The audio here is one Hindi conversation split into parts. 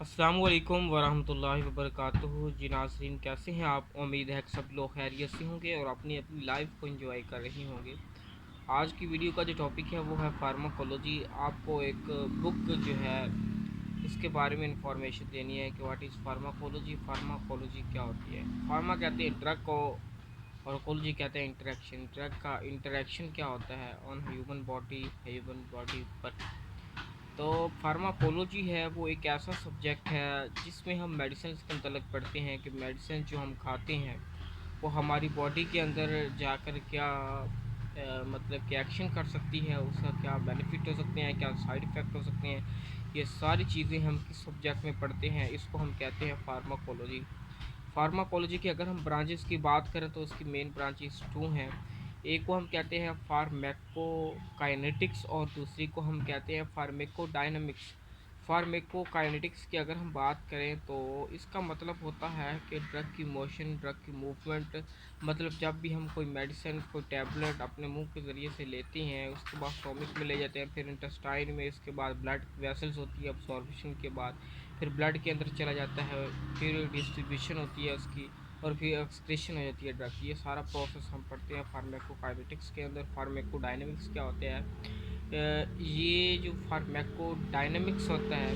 अस्सलामुअलैकुम वरहमतुल्लाहि वबरकातुहू। जी नाज़रीन, कैसे हैं आप? उम्मीद है कि सब लोग खैरियत से होंगे और अपनी अपनी लाइफ को एंजॉय कर रहे होंगे। आज की वीडियो का जो टॉपिक है वो है फार्माकोलॉजी। आपको एक बुक जो है इसके बारे में इंफॉर्मेशन देनी है कि व्हाट इज़ फार्माकोलॉजी। फार्माकोलॉजी क्या होती है? फार्मा कहते हैं ड्रग को और कोलॉजी कहते हैं इंटरेक्शन। ड्रग का इंटरेक्शन क्या होता है ऑन ह्यूमन बॉडी पर। तो फार्माकोलॉजी है वो एक ऐसा सब्जेक्ट है जिसमें हम मेडिसिन के मतलब पढ़ते हैं कि मेडिसिन जो हम खाते हैं वो हमारी बॉडी के अंदर जाकर क्या मतलब कि एक्शन कर सकती है, उसका क्या बेनिफिट हो सकते हैं, क्या साइड इफ़ेक्ट हो सकते हैं। ये सारी चीज़ें हम किस सब्जेक्ट में पढ़ते हैं, इसको हम कहते हैं फार्माकोलॉजी। फार्माकोलॉजी की अगर हम ब्रांचेस की बात करें तो उसकी मेन ब्रांचेस टू हैं। एक को हम कहते हैं फार्मेकोकाइनेटिक्स और दूसरी को हम कहते हैं फार्मेकोडायनामिक्स। फार्मेकोकाइनेटिक्स की अगर हम बात करें तो इसका मतलब होता है कि ड्रग की मोशन, ड्रग की मूवमेंट। मतलब जब भी हम कोई मेडिसिन, कोई टैबलेट अपने मुंह के ज़रिए से लेते हैं, उसके बाद स्टोमिक में ले जाते हैं, फिर इंटेस्टाइन में, इसके बाद ब्लड वेसल्स होती है अब्सॉर्प्शन के बाद, फिर ब्लड के अंदर चला जाता है, फिर डिस्ट्रीब्यूशन होती है उसकी, और फिर एक्सक्रीशन हो जाती है ड्रग की। ये सारा प्रोसेस हम पढ़ते हैं फार्मेकोकाइनेटिक्स के अंदर। फार्मेकोडायनेमिक्स क्या होते हैं? ये जो फार्मेकोडायनेमिक्स होता है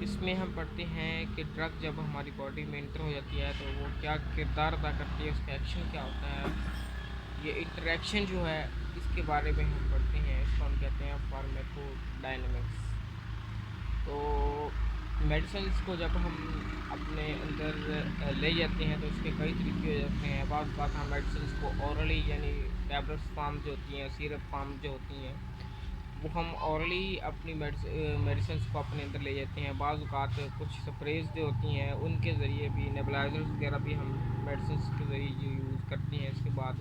इसमें हम पढ़ते हैं कि ड्रग जब हमारी बॉडी में इंटर हो जाती है तो वो क्या किरदार अदा करती है, उसका एक्शन क्या होता है। ये इंटरेक्शन जो है इसके बारे में हम पढ़ते हैं, इसको हम कहते हैं फार्मेकोडायनेमिक्स। तो मेडिसिन को जब हम अपने अंदर ले जाते हैं तो इसके कई तरीके हो जाते हैं। बाद बात हम मेडिसिन को औरली यानी टैबलेट्स फार्म जो होती हैं, सिरप फार्म जो होती हैं, वो हम औरली अपनी मेडिसिन को अपने अंदर ले जाते हैं। बाज़ अवत कुछ स्प्रेज जो होती हैं उनके ज़रिए भी, नेबुलाइजर्स वगैरह भी हम मेडिसिन के ज़रिए यूज़ करते हैं। इसके बाद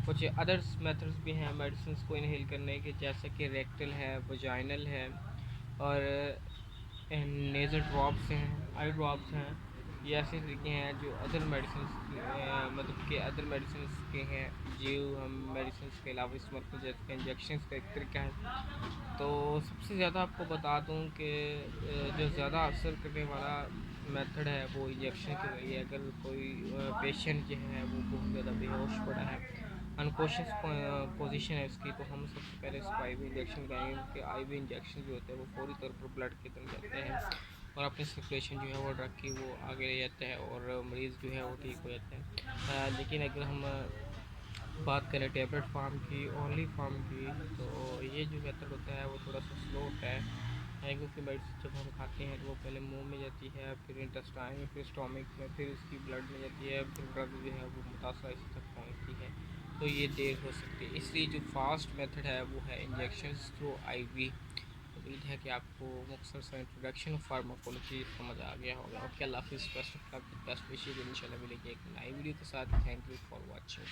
कुछ अदर्स मेथड्स भी हैं मेडिसिन को इनहेल करने के, जैसे कि रेक्टल है, वजाइनल है, और नेज़ल ड्रॉप्स हैं, आई ड्रॉप्स हैं। ये ऐसे तरीके हैं जो अदर मेडिसिन मतलब कि अदर मेडिसिन के हैं जो हम मेडिसिन के अलावा इस्तेमाल करते हैं, जैसे कि इंजेक्शन का एक तरीका है। तो सबसे ज़्यादा आपको बता दूं कि जो ज़्यादा असर करने वाला मेथड है वो इंजेक्शन के ज़रिए। अगर कोई पेशेंट जो है वो बहुत ज़्यादा बेहोश पड़ा है, अनकॉशियस पोजीशन है उसकी, तो हम सबसे पहले इसको आईवी इंजेक्शन लगाएंगे, क्योंकि आईवी इंजेक्शन जो होते हैं वो फौरी तौर पर ब्लड के अंदर जाते हैं और अपनी सर्कुलेशन जो है वो ड्रग की वो आगे ले जाता है और मरीज़ जो है वो ठीक हो जाता है। लेकिन अगर हम बात करें टैबलेट फार्म की, ओनली फार्म की, तो ये जो मेथड होता है वो थोड़ा सा स्लो होता है, क्योंकि मेडिसिन जब हम खाते हैं तो वो पहले मुंह में जाती है, फिर इंटेस्टाइन में, फिर स्टोमिक में, फिर उसकी ब्लड में जाती है, फिर ड्रग जो है वो मुतासर हिस्से तक पहुंचती है। तो ये देर हो सकती है, इसलिए जो फास्ट मेथड है वो है इंजेक्शन थ्रू आईवी। उम्मीद है कि आपको मुख्तसर सा इंट्रोडक्शन ऑफ फार्माकोलॉजी समझ आ गया होगा। ओके, अल्लाह हाफिज़। Best of luck, best wishes. इंशाल्लाह मिलेंगे एक नई वीडियो के साथ। Thank you for watching.